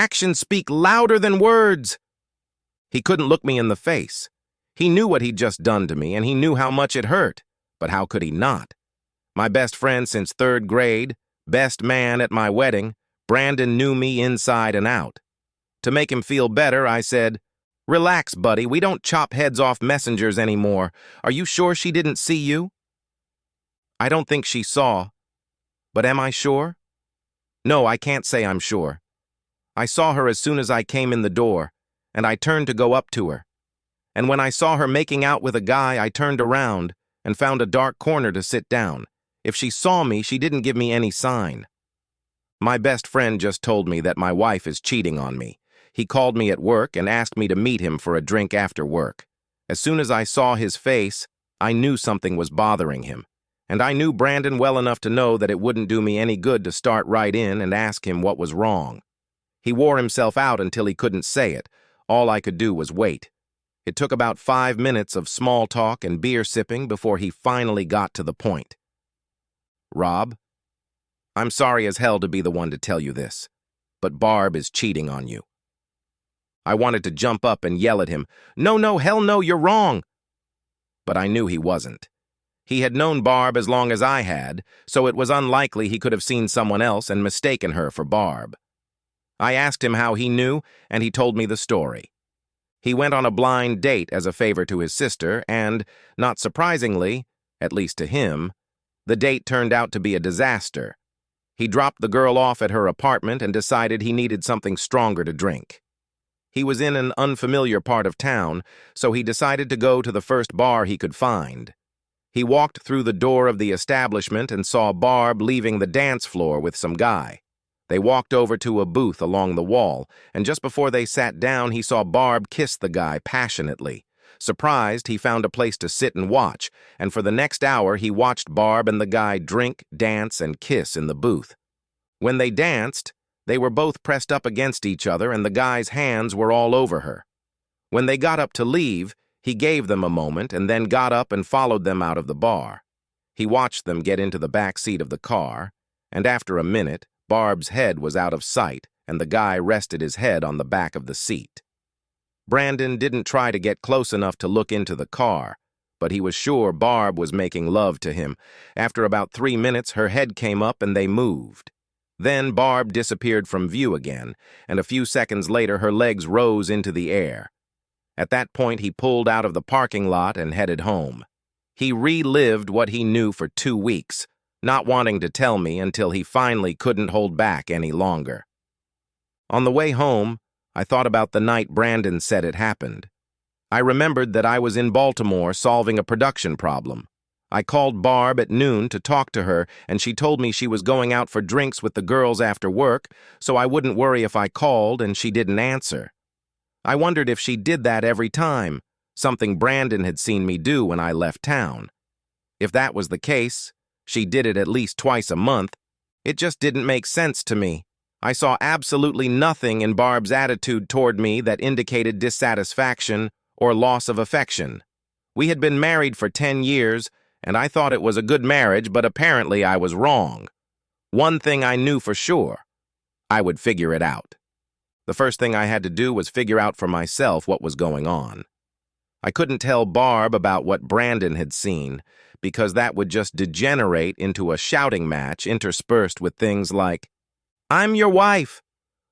Actions speak louder than words. He couldn't look me in the face. He knew what he'd just done to me, and he knew how much it hurt. But how could he not? My best friend since 3rd grade, best man at my wedding, Brandon knew me inside and out. To make him feel better, I said, "Relax, buddy, we don't chop heads off messengers anymore. Are you sure she didn't see you?" "I don't think she saw. But am I sure?" "No, I can't say I'm sure. I saw her as soon as I came in the door, and I turned to go up to her. And when I saw her making out with a guy, I turned around and found a dark corner to sit down. If she saw me, she didn't give me any sign." My best friend just told me that my wife is cheating on me. He called me at work and asked me to meet him for a drink after work. As soon as I saw his face, I knew something was bothering him. And I knew Brandon well enough to know that it wouldn't do me any good to start right in and ask him what was wrong. He wore himself out until he couldn't say it. All I could do was wait. It took about 5 minutes of small talk and beer sipping before he finally got to the point. "Rob, I'm sorry as hell to be the one to tell you this, but Barb is cheating on you." I wanted to jump up and yell at him, "No, hell no, you're wrong." But I knew he wasn't. He had known Barb as long as I had, so it was unlikely he could have seen someone else and mistaken her for Barb. I asked him how he knew, and he told me the story. He went on a blind date as a favor to his sister, and, not surprisingly, at least to him, the date turned out to be a disaster. He dropped the girl off at her apartment and decided he needed something stronger to drink. He was in an unfamiliar part of town, so he decided to go to the first bar he could find. He walked through the door of the establishment and saw Barb leaving the dance floor with some guy. They walked over to a booth along the wall, and just before they sat down, he saw Barb kiss the guy passionately. Surprised, he found a place to sit and watch, and for the next hour he watched Barb and the guy drink, dance, and kiss in the booth. When they danced, they were both pressed up against each other and the guy's hands were all over her. When they got up to leave, he gave them a moment and then got up and followed them out of the bar. He watched them get into the back seat of the car, and after a minute, Barb's head was out of sight and the guy rested his head on the back of the seat. Brandon didn't try to get close enough to look into the car, but he was sure Barb was making love to him. After about 3 minutes, her head came up and they moved. Then Barb disappeared from view again, and a few seconds later her legs rose into the air. At that point, he pulled out of the parking lot and headed home. He relived what he knew for 2 weeks, not wanting to tell me until he finally couldn't hold back any longer. On the way home, I thought about the night Brandon said it happened. I remembered that I was in Baltimore solving a production problem. I called Barb at noon to talk to her, and she told me she was going out for drinks with the girls after work, so I wouldn't worry if I called and she didn't answer. I wondered if she did that every time, something Brandon had seen me do when I left town. If that was the case, she did it at least twice a month. It just didn't make sense to me. I saw absolutely nothing in Barb's attitude toward me that indicated dissatisfaction or loss of affection. We had been married for 10 years, and I thought it was a good marriage, but apparently I was wrong. One thing I knew for sure: I would figure it out. The first thing I had to do was figure out for myself what was going on. I couldn't tell Barb about what Brandon had seen, because that would just degenerate into a shouting match interspersed with things like, "I'm your wife.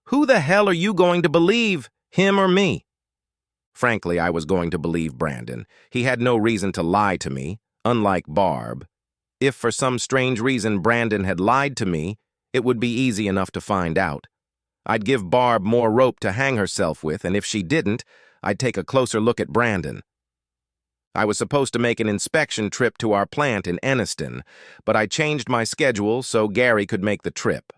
Who the hell are you going to believe, him or me?" Frankly, I was going to believe Brandon. He had no reason to lie to me, unlike Barb. If for some strange reason Brandon had lied to me, it would be easy enough to find out. I'd give Barb more rope to hang herself with, and if she didn't, I'd take a closer look at Brandon. I was supposed to make an inspection trip to our plant in Enniston, but I changed my schedule so Gary could make the trip.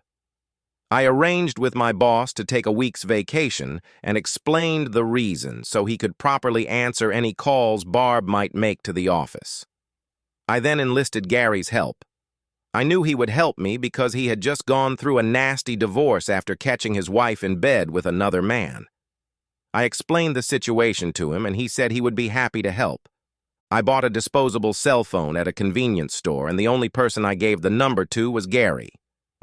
I arranged with my boss to take a week's vacation and explained the reason so he could properly answer any calls Barb might make to the office. I then enlisted Gary's help. I knew he would help me because he had just gone through a nasty divorce after catching his wife in bed with another man. I explained the situation to him and he said he would be happy to help. I bought a disposable cell phone at a convenience store and the only person I gave the number to was Gary.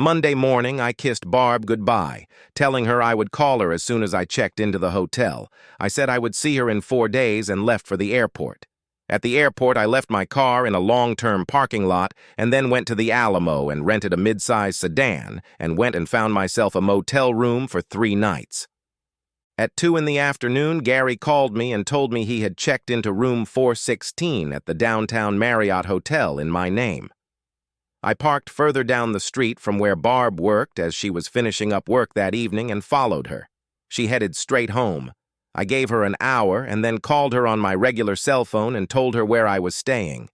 Monday morning, I kissed Barb goodbye, telling her I would call her as soon as I checked into the hotel. I said I would see her in 4 days and left for the airport. At the airport, I left my car in a long-term parking lot and then went to the Alamo and rented a mid-sized sedan and went and found myself a motel room for 3 nights. At 2 in the afternoon, Gary called me and told me he had checked into room 416 at the downtown Marriott Hotel in my name. I parked further down the street from where Barb worked as she was finishing up work that evening and followed her. She headed straight home. I gave her an hour and then called her on my regular cell phone and told her where I was staying.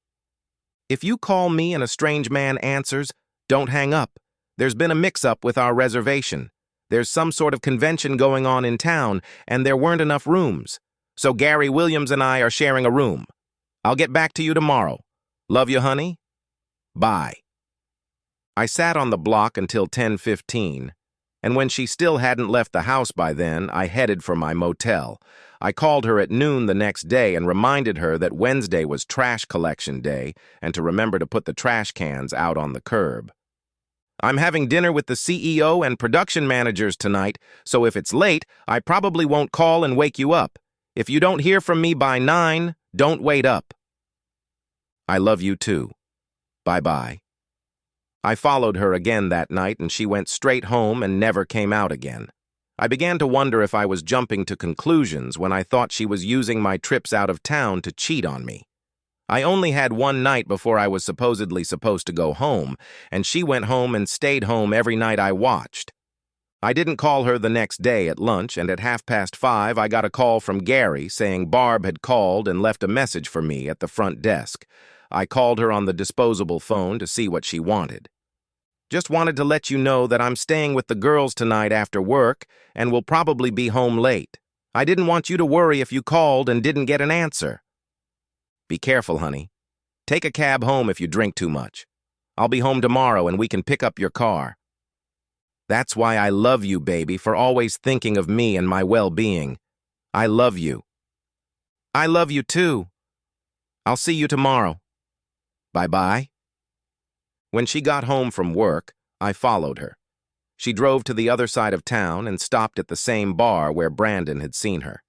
If you call me and a strange man answers, don't hang up. There's been a mix-up with our reservation. There's some sort of convention going on in town, and there weren't enough rooms. So Gary Williams and I are sharing a room. I'll get back to you tomorrow. Love you, honey. Bye. I sat on the block until 10:15, and when she still hadn't left the house by then, I headed for my motel. I called her at noon the next day and reminded her that Wednesday was trash collection day and to remember to put the trash cans out on the curb. I'm having dinner with the CEO and production managers tonight, so if it's late, I probably won't call and wake you up. If you don't hear from me by 9, don't wait up. I love you too. Bye-bye. I followed her again that night and she went straight home and never came out again. I began to wonder if I was jumping to conclusions when I thought she was using my trips out of town to cheat on me. I only had one night before I was supposedly supposed to go home, and she went home and stayed home every night I watched. I didn't call her the next day at lunch, and at 5:30 I got a call from Gary saying Barb had called and left a message for me at the front desk. I called her on the disposable phone to see what she wanted. Just wanted to let you know that I'm staying with the girls tonight after work and will probably be home late. I didn't want you to worry if you called and didn't get an answer. Be careful, honey. Take a cab home if you drink too much. I'll be home tomorrow and we can pick up your car. That's why I love you, baby, for always thinking of me and my well-being. I love you. I love you too. I'll see you tomorrow. Bye-bye. When she got home from work, I followed her. She drove to the other side of town and stopped at the same bar where Brandon had seen her.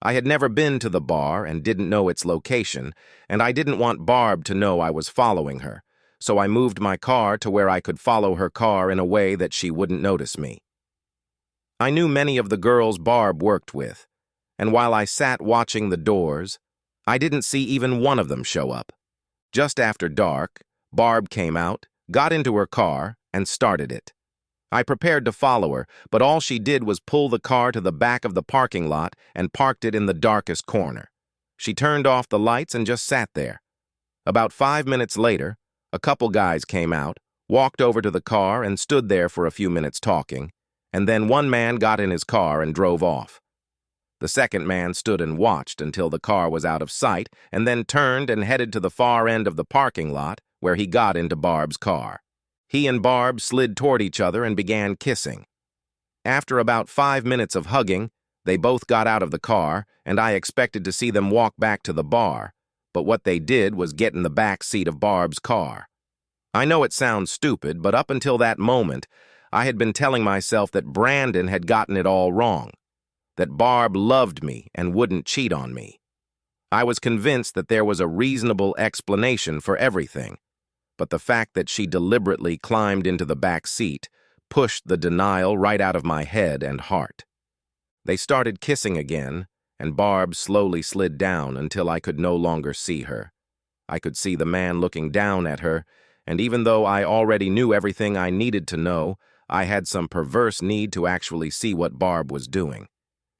I had never been to the bar and didn't know its location, and I didn't want Barb to know I was following her, so I moved my car to where I could follow her car in a way that she wouldn't notice me. I knew many of the girls Barb worked with, and while I sat watching the doors, I didn't see even one of them show up. Just after dark, Barb came out, got into her car, and started it. I prepared to follow her, but all she did was pull the car to the back of the parking lot and parked it in the darkest corner. She turned off the lights and just sat there. About 5 minutes later, a couple guys came out, walked over to the car and stood there for a few minutes talking, and then one man got in his car and drove off. The second man stood and watched until the car was out of sight and then turned and headed to the far end of the parking lot where he got into Barb's car. He and Barb slid toward each other and began kissing. After about 5 minutes of hugging, they both got out of the car, and I expected to see them walk back to the bar, but what they did was get in the back seat of Barb's car. I know it sounds stupid, but up until that moment, I had been telling myself that Brandon had gotten it all wrong, that Barb loved me and wouldn't cheat on me. I was convinced that there was a reasonable explanation for everything, but the fact that she deliberately climbed into the back seat pushed the denial right out of my head and heart. They started kissing again, and Barb slowly slid down until I could no longer see her. I could see the man looking down at her, and even though I already knew everything I needed to know, I had some perverse need to actually see what Barb was doing.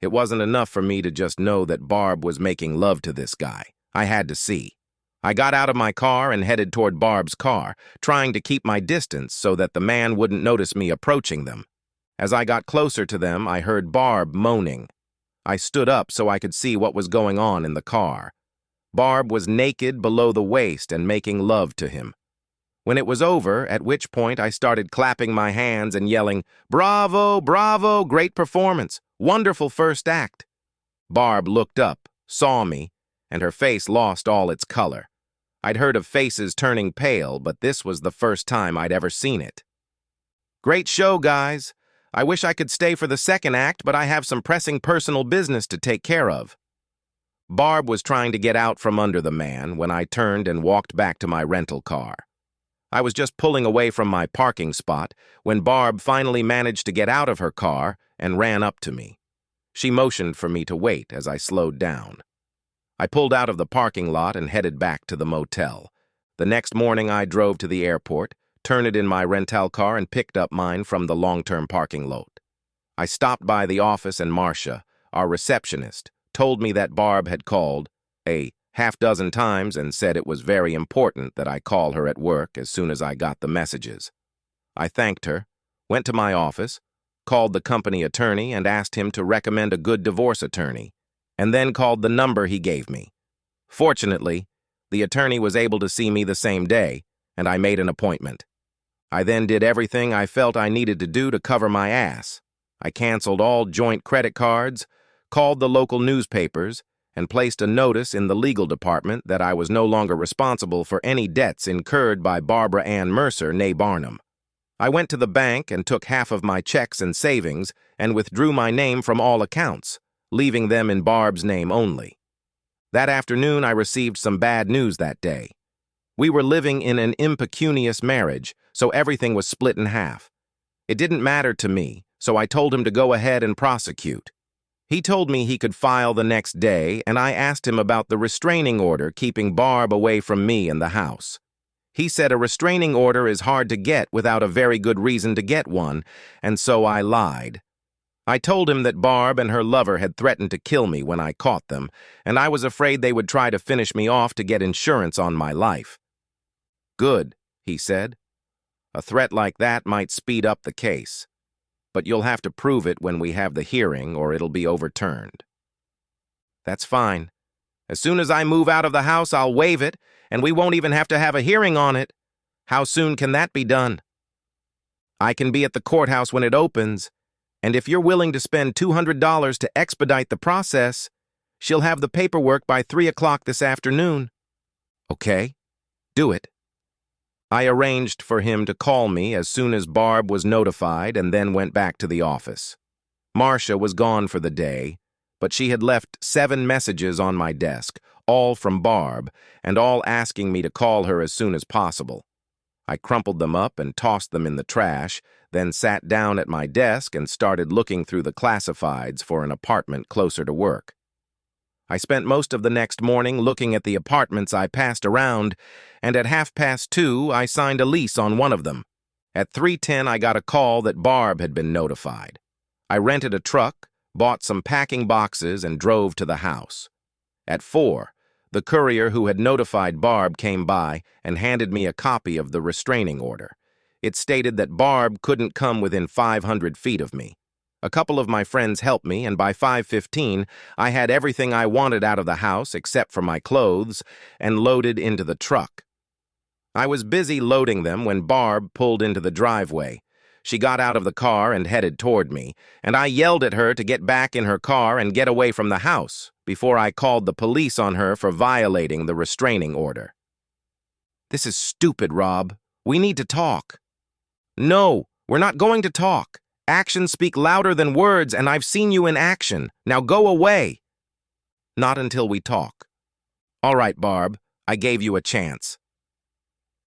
It wasn't enough for me to just know that Barb was making love to this guy. I had to see. I got out of my car and headed toward Barb's car, trying to keep my distance so that the man wouldn't notice me approaching them. As I got closer to them, I heard Barb moaning. I stood up so I could see what was going on in the car. Barb was naked below the waist and making love to him. When it was over, at which point I started clapping my hands and yelling, "Bravo, bravo, great performance, wonderful first act." Barb looked up, saw me, and her face lost all its color. I'd heard of faces turning pale, but this was the first time I'd ever seen it. Great show, guys. I wish I could stay for the second act, but I have some pressing personal business to take care of. Barb was trying to get out from under the man when I turned and walked back to my rental car. I was just pulling away from my parking spot when Barb finally managed to get out of her car and ran up to me. She motioned for me to wait as I slowed down. I pulled out of the parking lot and headed back to the motel. The next morning I drove to the airport, turned it in my rental car and picked up mine from the long-term parking lot. I stopped by the office and Marcia, our receptionist, told me that Barb had called a half-dozen times and said it was very important that I call her at work as soon as I got the messages. I thanked her, went to my office, called the company attorney and asked him to recommend a good divorce attorney, and then called the number he gave me. Fortunately, the attorney was able to see me the same day, and I made an appointment. I then did everything I felt I needed to do to cover my ass. I canceled all joint credit cards, called the local newspapers, and placed a notice in the legal department that I was no longer responsible for any debts incurred by Barbara Ann Mercer, née Barnum. I went to the bank and took half of my checks and savings and withdrew my name from all accounts, leaving them in Barb's name only. That afternoon, I received some bad news that day. We were living in an impecunious marriage, so everything was split in half. It didn't matter to me, so I told him to go ahead and prosecute. He told me he could file the next day, and I asked him about the restraining order keeping Barb away from me and the house. He said a restraining order is hard to get without a very good reason to get one, and so I lied. I told him that Barb and her lover had threatened to kill me when I caught them, and I was afraid they would try to finish me off to get insurance on my life. Good, he said. A threat like that might speed up the case. But you'll have to prove it when we have the hearing or it'll be overturned. That's fine. As soon as I move out of the house, I'll waive it, and we won't even have to have a hearing on it. How soon can that be done? I can be at the courthouse when it opens, and if you're willing to spend $200 to expedite the process, she'll have the paperwork by 3 o'clock this afternoon. Okay, do it. I arranged for him to call me as soon as Barb was notified and then went back to the office. Marcia was gone for the day, but she had left 7 messages on my desk, all from Barb, and all asking me to call her as soon as possible. I crumpled them up and tossed them in the trash, then sat down at my desk and started looking through the classifieds for an apartment closer to work. I spent most of the next morning looking at the apartments I passed around, and at 2:30 I signed a lease on one of them. At 3:10 I got a call that Barb had been notified. I rented a truck, bought some packing boxes, and drove to the house. At 4, the courier who had notified Barb came by and handed me a copy of the restraining order. It stated that Barb couldn't come within 500 feet of me. A couple of my friends helped me, and by 5:15, I had everything I wanted out of the house except for my clothes and loaded into the truck. I was busy loading them when Barb pulled into the driveway. She got out of the car and headed toward me, and I yelled at her to get back in her car and get away from the house before I called the police on her for violating the restraining order. This is stupid, Rob. We need to talk. No, we're not going to talk. Actions speak louder than words, and I've seen you in action. Now go away. Not until we talk. All right, Barb, I gave you a chance.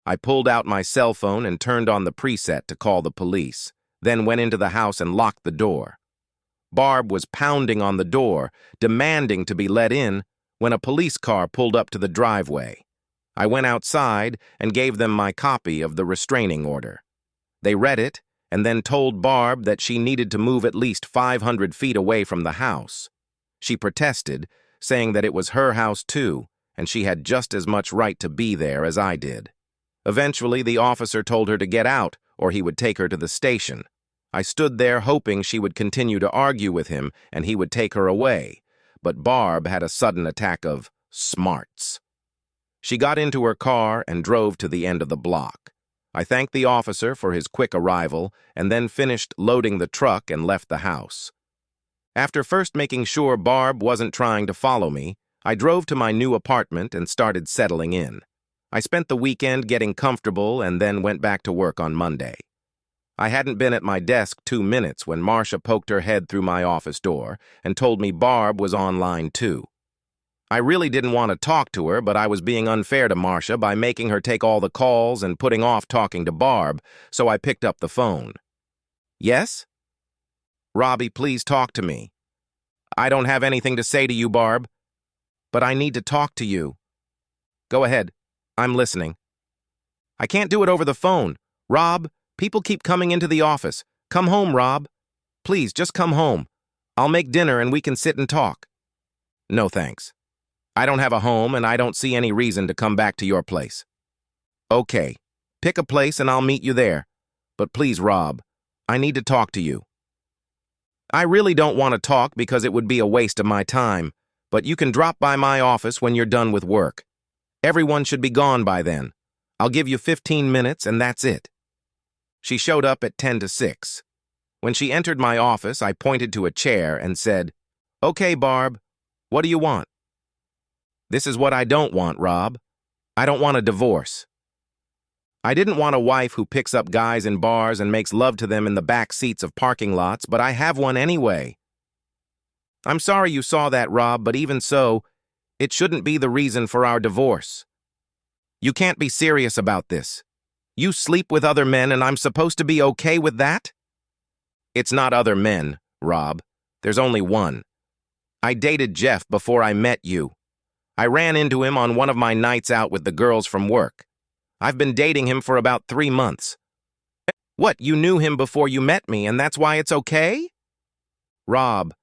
I pulled out my cell phone and turned on the preset to call the police, then went into the house and locked the door. Barb was pounding on the door, demanding to be let in, when a police car pulled up to the driveway. I went outside and gave them my copy of the restraining order. They read it, and then told Barb that she needed to move at least 500 feet away from the house. She protested, saying that it was her house too, and she had just as much right to be there as I did. Eventually, the officer told her to get out, or he would take her to the station. I stood there hoping she would continue to argue with him and he would take her away, but Barb had a sudden attack of smarts. She got into her car and drove to the end of the block. I thanked the officer for his quick arrival and then finished loading the truck and left the house. After first making sure Barb wasn't trying to follow me, I drove to my new apartment and started settling in. I spent the weekend getting comfortable and then went back to work on Monday. I hadn't been at my desk 2 minutes when Marcia poked her head through my office door and told me Barb was online too. I really didn't want to talk to her, but I was being unfair to Marcia by making her take all the calls and putting off talking to Barb, so I picked up the phone. Yes? Robbie, please talk to me. I don't have anything to say to you, Barb, but I need to talk to you. Go ahead. I'm listening. I can't do it over the phone. Rob, people keep coming into the office. Come home, Rob. Please, just come home. I'll make dinner and we can sit and talk. No, thanks. I don't have a home and I don't see any reason to come back to your place. Okay, pick a place and I'll meet you there. But please, Rob, I need to talk to you. I really don't want to talk because it would be a waste of my time, but you can drop by my office when you're done with work. Everyone should be gone by then. I'll give you 15 minutes and that's it. She showed up at 10 to 6. When she entered my office, I pointed to a chair and said, "Okay, Barb, what do you want?" "This is what I don't want, Rob. I don't want a divorce. I didn't want a wife who picks up guys in bars and makes love to them in the back seats of parking lots, but I have one anyway. I'm sorry you saw that, Rob, but even so, it shouldn't be the reason for our divorce. You can't be serious about this. You sleep with other men and I'm supposed to be okay with that? It's not other men, Rob. There's only one. I dated Jeff before I met you. I ran into him on one of my nights out with the girls from work. I've been dating him for about 3 months. What, you knew him before you met me and that's why it's okay? Rob,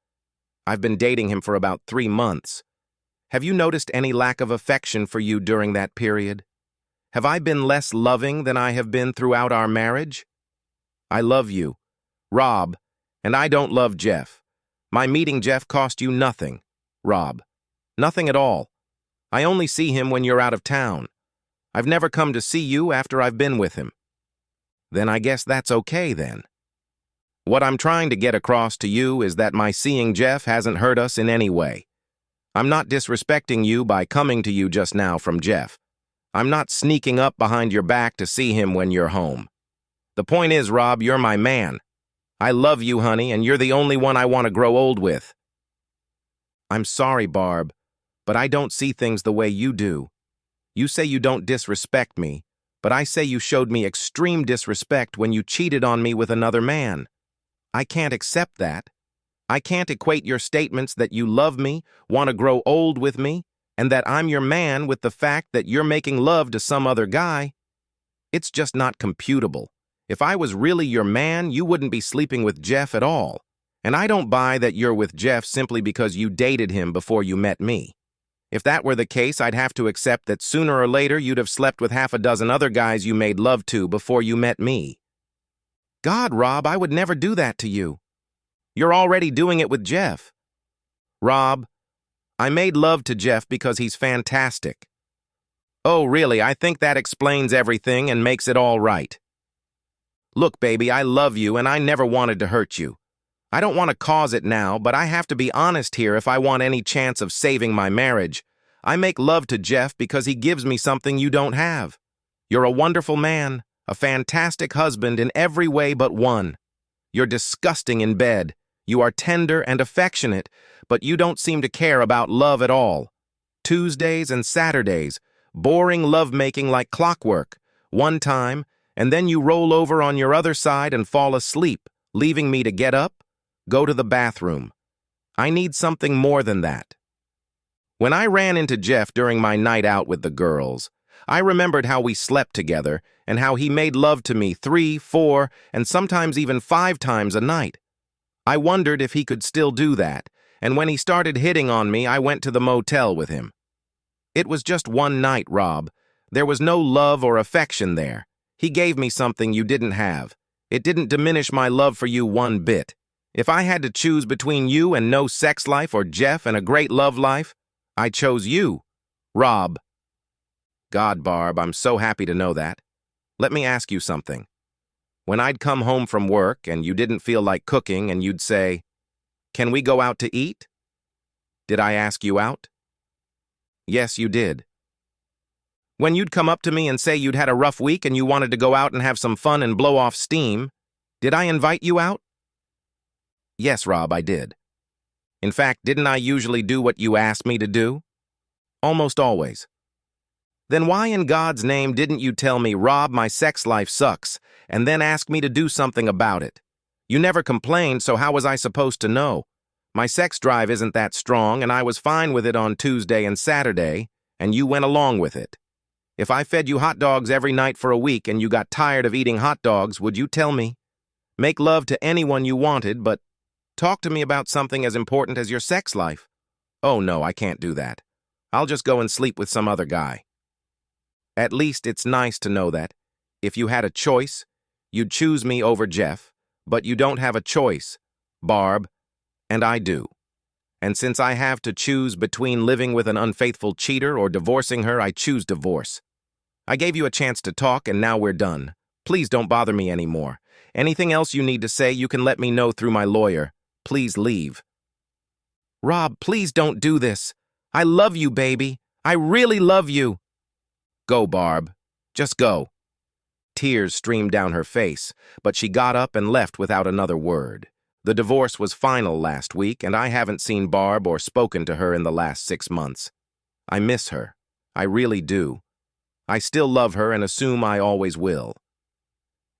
I've been dating him for about 3 months. Have you noticed any lack of affection for you during that period? Have I been less loving than I have been throughout our marriage? I love you, Rob, and I don't love Jeff. My meeting Jeff cost you nothing, Rob. Nothing at all. I only see him when you're out of town. I've never come to see you after I've been with him. Then I guess that's okay then. What I'm trying to get across to you is that my seeing Jeff hasn't hurt us in any way. I'm not disrespecting you by coming to you just now from Jeff. I'm not sneaking up behind your back to see him when you're home. The point is, Rob, you're my man. I love you, honey, and you're the only one I want to grow old with. I'm sorry, Barb, but I don't see things the way you do. You say you don't disrespect me, but I say you showed me extreme disrespect when you cheated on me with another man. I can't accept that. I can't equate your statements that you love me, want to grow old with me, and that I'm your man with the fact that you're making love to some other guy. It's just not computable. If I was really your man, you wouldn't be sleeping with Jeff at all. And I don't buy that you're with Jeff simply because you dated him before you met me. If that were the case, I'd have to accept that sooner or later you'd have slept with half a dozen other guys you made love to before you met me. God, Rob, I would never do that to you. You're already doing it with Jeff. Rob, I made love to Jeff because he's fantastic. Oh, really, I think that explains everything and makes it all right. Look, baby, I love you and I never wanted to hurt you. I don't want to cause it now, but I have to be honest here if I want any chance of saving my marriage. I make love to Jeff because he gives me something you don't have. You're a wonderful man, a fantastic husband in every way but one. You're disgusting in bed. You are tender and affectionate, but you don't seem to care about love at all. Tuesdays and Saturdays, boring lovemaking like clockwork. One time, and then you roll over on your other side and fall asleep, leaving me to get up, go to the bathroom. I need something more than that. When I ran into Jeff during my night out with the girls, I remembered how we slept together and how he made love to me 3, 4, and sometimes even 5 times a night. I wondered if he could still do that, and when he started hitting on me, I went to the motel with him. It was just one night, Rob. There was no love or affection there. He gave me something you didn't have. It didn't diminish my love for you one bit. If I had to choose between you and no sex life or Jeff and a great love life, I chose you, Rob. God, Barb, I'm so happy to know that. Let me ask you something. When I'd come home from work and you didn't feel like cooking and you'd say, "Can we go out to eat?" Did I ask you out? Yes, you did. When you'd come up to me and say you'd had a rough week and you wanted to go out and have some fun and blow off steam, Did I invite you out? Yes, Rob, I did. In fact, didn't I usually do what you asked me to do? Almost always. Then why in God's name didn't you tell me, Rob, my sex life sucks, and then ask me to do something about it? You never complained, so how was I supposed to know? My sex drive isn't that strong, and I was fine with it on Tuesday and Saturday, and you went along with it. If I fed you hot dogs every night for a week and you got tired of eating hot dogs, would you tell me? Make love to anyone you wanted, but talk to me about something as important as your sex life. Oh no, I can't do that. I'll just go and sleep with some other guy. At least it's nice to know that, if you had a choice, you'd choose me over Jeff, but you don't have a choice, Barb, and I do. And since I have to choose between living with an unfaithful cheater or divorcing her, I choose divorce. I gave you a chance to talk, and now we're done. Please don't bother me anymore. Anything else you need to say, you can let me know through my lawyer. Please leave. Rob, please don't do this. I love you, baby. I really love you. Go, Barb. Just go. Tears streamed down her face, but she got up and left without another word. The divorce was final last week, and I haven't seen Barb or spoken to her in the last 6 months. I miss her. I really do. I still love her and assume I always will.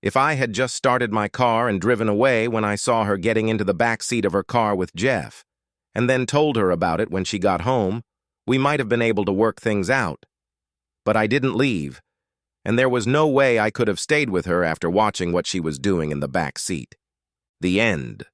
If I had just started my car and driven away when I saw her getting into the back seat of her car with Jeff, and then told her about it when she got home, we might have been able to work things out. But I didn't leave, and there was no way I could have stayed with her after watching what she was doing in the back seat. The end.